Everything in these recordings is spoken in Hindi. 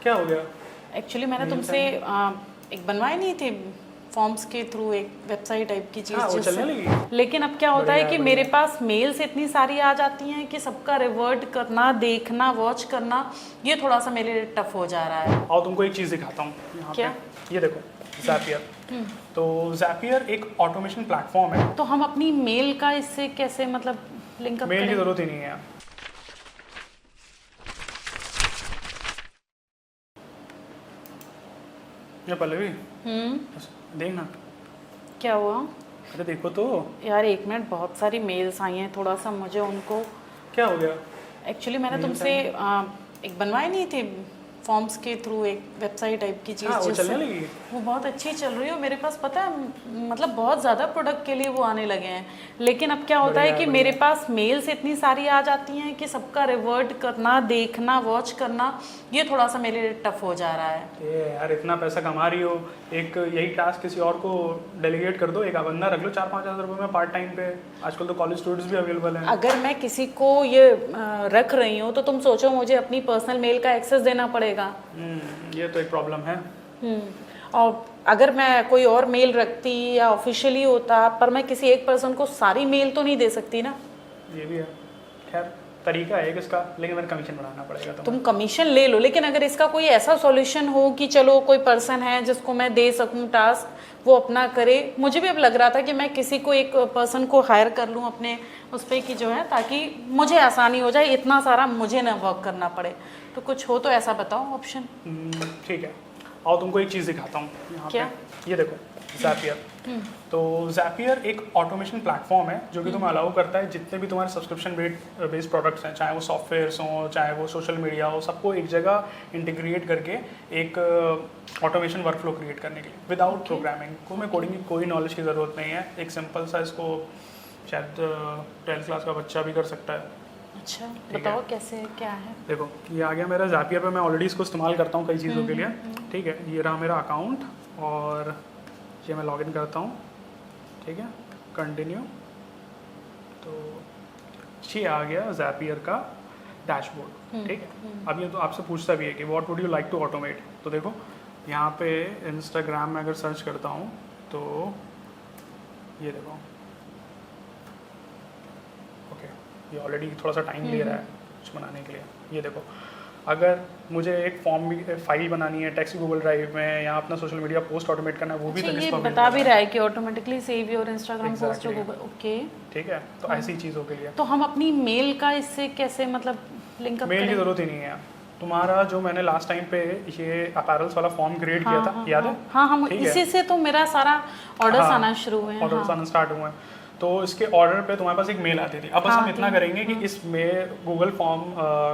क्या हो गया? एक्चुअली मैंने तुमसे एक बनवाई नहीं थी फॉर्म्स के थ्रू एक वेबसाइट टाइप की चीज़ हाँ, वो चलने लगी। लेकिन अब क्या होता है बढ़िया कि है, मेरे बढ़िया। पास मेल्स इतनी सारी आ जाती हैं कि सबका रिवर्ट करना, देखना, वॉच करना, ये थोड़ा सा मेरे लिए टफ हो जा रहा है। और तुमको एक चीज़ दिखाता हूँ यहाँ क्या? पे। ये देखो, ज़ैपियर। तो ज़ैपियर एक ऑटोमेशन प्लेटफॉर्म है। तो हम अपनी मेल का इससे कैसे मतलब लिंकअप मेल की करें? ज़रूरत ही नहीं है। ये पल्लवी, देखना। क्या हुआ? अरे देखो तो। यार एक मिनट, बहुत सारी मेल्स आई हैं, थोड़ा सा मुझे उनको क्या हो गया? एक्चुअली मैंने Mails तुमसे एक बनवाई नहीं थी फॉर्म्स के थ्रू एक वेबसाइट टाइप की चीज़ हाँ, वो चलने लगी। वो बहुत अच्छी चल रही है। मेरे पास पता है मतलब बहुत ज़्यादा प्रोडक्ट के लिए वो आने लगे हैं, लेकिन अब क्या होता है बढ़िया, कि बढ़िया। मेरे पास मेल्स इतनी सारी आ जाती हैं कि सबका रिवर्ट करना, देखना, वॉच करना, ये थोड़ा सा मेरे लिए टफ हो जा रहा है। ये यार, इतना पैसा कमा रही हो, एक यही टास्क किसी और को डेलीगेट कर दो, एक बंदा रख लो 4-5 हज़ार रुपये में पार्ट टाइम पे। आजकल तो कॉलेज स्टूडेंट्स भी अवेलेबल हैं। अगर मैं किसी को ये रख रही हूँ तो तुम सोचो मुझे अपनी पर्सनल मेल का एक्सेस देना पड़ेगा। ये तो एक प्रॉब्लम है। और अगर मैं कोई और मेल रखती या ऑफिशियली होता, पर मैं किसी एक पर्सन को सारी मेल तो नहीं दे सकती ना। ये भी है। खैर, तरीका है इसका, लेकिन मेरा कमीशन बढ़ाना पड़ेगा तुम कमीशन ले लो, लेकिन अगर इसका कोई ऐसा सॉल्यूशन हो कि चलो कोई पर्सन है जिसको मैं दे सकूं टास्क, वो अपना करे। मुझे भी अब लग रहा था कि मैं किसी को, एक पर्सन को हायर कर लूं अपने उस पर कि जो है, ताकि मुझे आसानी हो जाए, इतना सारा मुझे ना वर्क करना पड़े। तो कुछ हो तो ऐसा बताओ ऑप्शन। ठीक है, और तुमको एक चीज़ दिखाता हूँ यहाँ क्या? पे। ये देखो, ज़ैपियर। तो ज़ैपियर एक ऑटोमेशन प्लेटफॉर्म है जो कि तुम्हें अलाउ करता है जितने भी तुम्हारे सब्सक्रिप्शन बेस्ड प्रोडक्ट्स हैं, चाहे वो सॉफ्टवेयर्स हों, चाहे वो सोशल मीडिया हो, सबको एक जगह इंटीग्रेट करके एक ऑटोमेशन वर्कफ्लो क्रिएट करने के लिए विदाउट प्रोग्रामिंग को। मैं कोडिंग की कोई नॉलेज की ज़रूरत नहीं है। एक सिंपल सा इसको शायद 12th क्लास का बच्चा भी कर सकता है। अच्छा बताओ कैसे, क्या है? देखो, ये आ गया मेरा ज़ैपियर पे। मैं ऑलरेडी इसको इस्तेमाल करता हूँ कई चीज़ों के लिए। ठीक है, ये रहा मेरा अकाउंट और ये मैं लॉगिन करता हूँ। ठीक है, कंटिन्यू। तो ये आ गया ज़ैपियर का डैशबोर्ड। ठीक है, अब ये तो आपसे पूछता भी है कि what would you like to automate. तो देखो यहाँ पे इंस्टाग्राम में अगर सर्च करता हूँ तो ये देखो, ओके, ये ऑलरेडी थोड़ा सा टाइम ले रहा है कुछ बनाने के लिए। ये देखो, अगर मुझे एक फॉर्म भी फाइल बनानी है टेक्स्ट गूगल ड्राइव में, या अपना सोशल मीडिया पोस्ट ऑटोमेट करना है, वो भी अच्छा, तो ये इसको बता भी रहा है कि automatically save your Instagram post to Exactly. Google. Okay, ठीक है, तो ऐसी चीज़ों के लिए तो हम अपनी मेल का इससे कैसे मतलब लिंकअप मेल की करें? ज़रूरत ही नहीं है। तुम्हारा जो मैंने लास्ट टाइम पे ये अपैरल्स वाला फॉर्म क्रिएट किया था, याद है? हाँ हम ठीक है। इसी से तो मेरा सारा ऑर्डर्स हाँ, आना शुरू हुए हैं। ऑर्डर्स आना स्टार्ट हुए हैं। तो इसके ऑर्डर पे तुम्हारे पास एक मेल आती थी। अब बस हम इतना करेंगे कि इसमें गूगल फॉर्म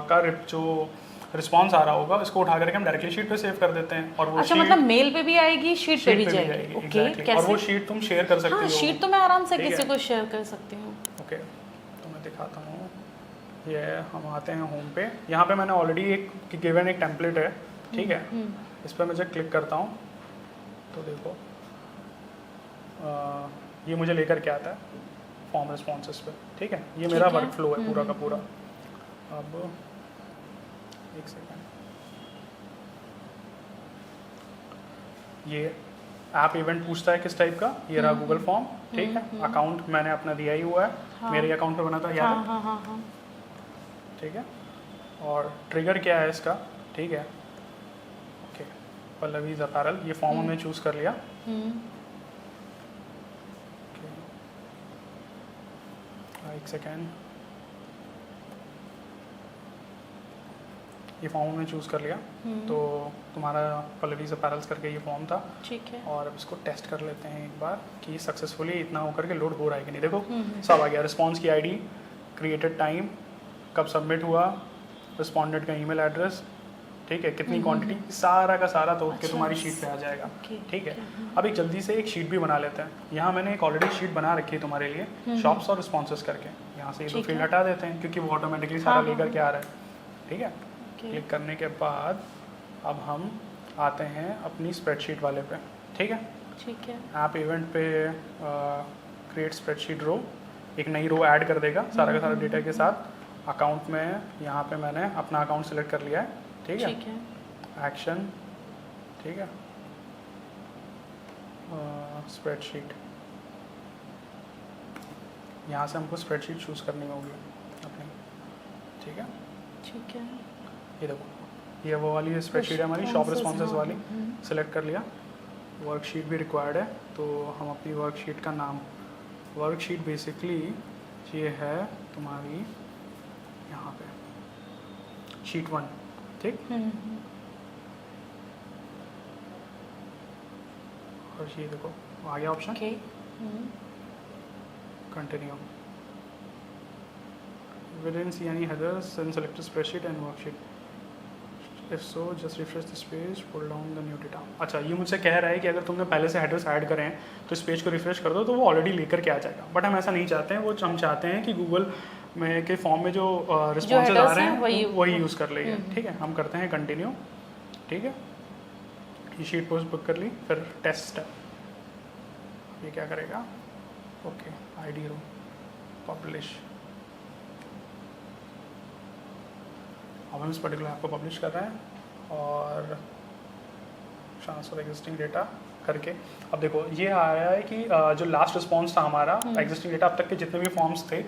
का जो रिस्पॉन्स आ रहा होगा, इसको उठा करके हम डायरेक्टली शीट पे सेव कर देते हैं। और वो अच्छा, मतलब मेल पे भी आएगी, शीट पे भी जाएगी। Okay, exactly. और कैसे? वो शीट तुम शेयर कर सकते हाँ, हो। शीट तो मैं आराम से ठीक किसी है। को शेयर कर सकती हूँ। ओके, तो मैं दिखाता हूँ। ये हम आते हैं होम पे। यहाँ पे मैंने ऑलरेडी एक गिवन एक टेम्पलेट है। ठीक है, इस पर मैं जब क्लिक करता हूँ तो देखो ये मुझे लेकर के आता है फॉर्म रिस्पॉन्सेस पे। ठीक है, ये मेरा वर्क फ्लो है पूरा का पूरा। अब एक सेकेंड, ये ऐप इवेंट पूछता है किस टाइप का। ये रहा गूगल फॉर्म। ठीक है, अकाउंट मैंने अपना दिया ही हुआ है। हाँ। मेरे अकाउंट पे बना था, याद है? हाँ हाँ हाँ। ठीक है, और ट्रिगर क्या है इसका? ठीक है, ओके, पल्लवीज अपैरल। ये फॉर्म हमने चूज़ कर लिया। एक सेकेंड, ये फॉर्म हमने चूज़ कर लिया। तो तुम्हारा पल्लवीज अपैरल्स करके ये फॉर्म था। ठीक है, और अब इसको टेस्ट कर लेते हैं एक बार कि सक्सेसफुली इतना होकर के लोड हो रहा है कि नहीं। देखो सब आ गया, रिस्पॉन्स की आईडी, क्रिएटेड टाइम, कब सबमिट हुआ, रिस्पॉन्डेंट का ईमेल एड्रेस, ठीक है, कितनी क्वांटिटी, सारा का सारा तोड़ के तुम्हारी शीट पे आ जाएगा। ठीक है, अब एक जल्दी से एक शीट भी बना लेते हैं। यहाँ मैंने एक ऑलरेडी शीट बना रखी है तुम्हारे लिए, शॉप्स और रिस्पॉन्सेस करके। यहाँ से ये तो फील्ड हटा देते हैं क्योंकि वो ऑटोमेटिकली सारा लेकर के आ रहा है। ठीक है, क्लिक करने के बाद अब हम आते हैं अपनी स्प्रेडशीट वाले पे। ठीक है, ठीक है। ऐप इवेंट पे क्रिएट स्प्रेडशीट रो, एक नई रो ऐड कर देगा सारा का सारा डेटा के साथ। अकाउंट में यहाँ पे मैंने अपना अकाउंट सेलेक्ट कर लिया है। ठीक है, एक्शन, ठीक है, स्प्रेडशीट, यहाँ से हमको स्प्रेडशीट चूज़ करनी होगी अपनी, ठीक है। ठीक है, ये देखो ये वो वाली स्प्रेडशीट है हमारी शॉप रिस्पॉन्सेज वाली, सिलेक्ट कर लिया। वर्कशीट भी रिक्वायर्ड है, तो हम अपनी वर्कशीट का नाम, वर्कशीट बेसिकली ये है तुम्हारी यहाँ पे शीट 1, ठीक। और ये देखो आ गया option, okay, continue. We didn't see any headers in selected spreadsheet and worksheet. If so, just refresh this page, pull down the new data. अच्छा, ये मुझसे कह रहा है कि अगर तुमने पहले से हेडर्स ऐड करे हैं तो इस पेज को रिफ्रेश कर दो तो वो ऑलरेडी लेकर के आ जाएगा, बट हम ऐसा नहीं चाहते हैं। वो हम चाहते हैं कि गूगल में के फॉर्म में जो रिस्पॉन्सेज आ रहे हैं वही यूज़ कर लेंगे, ठीक है। हम करते हैं कंटिन्यू, ठीक है। ये शीट पोस्ट बुक कर ली, फिर टेस्ट स्टेप, ये क्या करेगा, ओके, ID रो, पब्लिश। अब हम इस पर्टिकुलर ऐप को पब्लिश कर रहे हैं और ट्रांसफर एग्जिस्टिंग डेटा करके, अब देखो ये आया है कि जो लास्ट रिस्पॉन्स था हमारा एग्जिस्टिंग डेटा, अब तक के जितने भी फॉर्म्स थे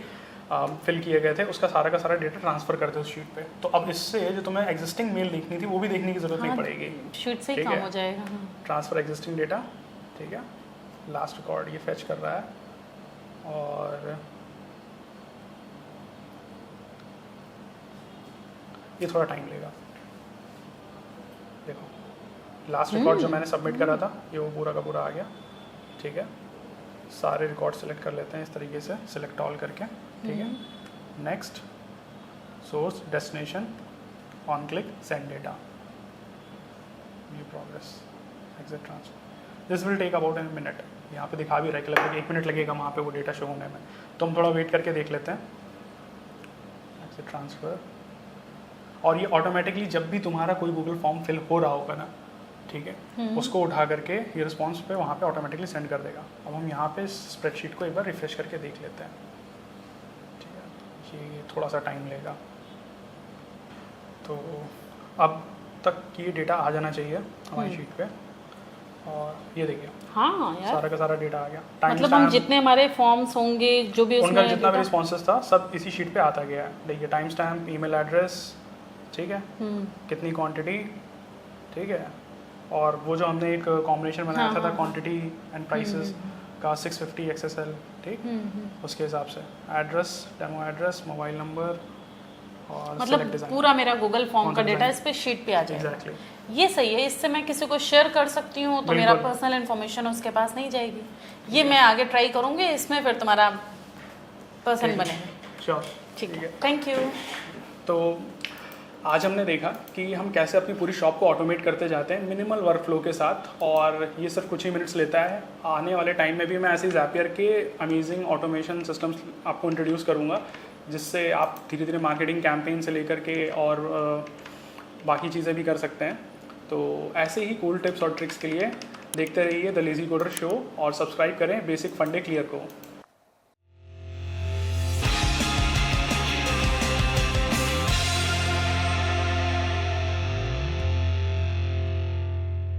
फिल किए गए थे उसका सारा का सारा डेटा ट्रांसफर करते उस शीट पे। तो अब इससे जो तुम्हें एग्जिस्टिंग मेल देखनी थी वो भी देखने की जरूरत नहीं पड़ेगी, शीट से ही काम हो जाएगा। ट्रांसफर एग्जिस्टिंग डेटा, ठीक है। लास्ट रिकॉर्ड ये फेच कर रहा है और ये थोड़ा टाइम लेगा। देखो लास्ट रिकॉर्ड जो मैंने सबमिट करा था ये वो पूरा का पूरा आ गया, ठीक है। सारे रिकॉर्ड सेलेक्ट कर लेते हैं इस तरीके से, सिलेक्ट ऑल करके, ठीक है। Next, source, destination, on click, send data, view progress, exit transfer. This will take about an minute. यहाँ पे दिखा भी रहा है कि लगभग 1 मिनट लगेगा वहाँ पे वो डेटा शो होने में, तो हम थोड़ा वेट करके देख लेते हैं। एग्जिट ट्रांसफर, और ये ऑटोमेटिकली जब भी तुम्हारा कोई गूगल फॉर्म फिल हो रहा होगा ना, ठीक है, उसको उठा करके ये रिस्पॉन्स पे वहाँ पे ऑटोमेटिकली सेंड कर देगा। अब हम यहाँ पे स्प्रेडशीट को एक बार रिफ्रेश करके देख लेते हैं, ठीक है। ये थोड़ा सा टाइम लेगा, तो अब तक ये डेटा आ जाना चाहिए हमारी शीट पे। और ये देखिए, हाँ यार, सारा का सारा डेटा आ गया। मतलब हम जितने हमारे फॉर्म्स होंगे जो भी उनका जितना भी रिस्पॉन्सेस था सब इसी शीट पे आता गया है। देखिए टाइम स्टैम्प, ईमेल एड्रेस, ठीक है, कितनी क्वांटिटी, ठीक है। और वो जो हमने एक कॉम्बिनेशन बनाया था क्वांटिटी एंड प्राइसेस का 650 XSL, ठीक, उसके हिसाब से address, demo address, mobile number और मतलब पूरा मेरा गूगल फॉर्म का डेटा इस पे शीट पे आ जाएगा। एग्जैक्टली, ये सही है, इससे मैं किसी को शेयर कर सकती हूँ तो मेरा पर्सनल इन्फॉर्मेशन उसके पास नहीं जाएगी। ये मैं आगे ट्राई करूँगी, इसमें फिर तुम्हारा पर्सन बनेगा। श्योर, ठीक है, थैंक यू। तो आज हमने देखा कि हम कैसे अपनी पूरी शॉप को ऑटोमेट करते जाते हैं मिनिमल वर्कफ्लो के साथ, और ये सिर्फ कुछ ही मिनट्स लेता है। आने वाले टाइम में भी मैं ऐसे ज़ैपियर के अमेजिंग ऑटोमेशन सिस्टम्स आपको इंट्रोड्यूस करूँगा, जिससे आप धीरे धीरे मार्केटिंग कैंपेन से लेकर के और बाकी चीज़ें भी कर सकते हैं। तो ऐसे ही कूल टिप्स और ट्रिक्स के लिए देखते रहिए द लेज़ी कोडर शो और सब्सक्राइब करें बेसिक फंडे क्लियर को।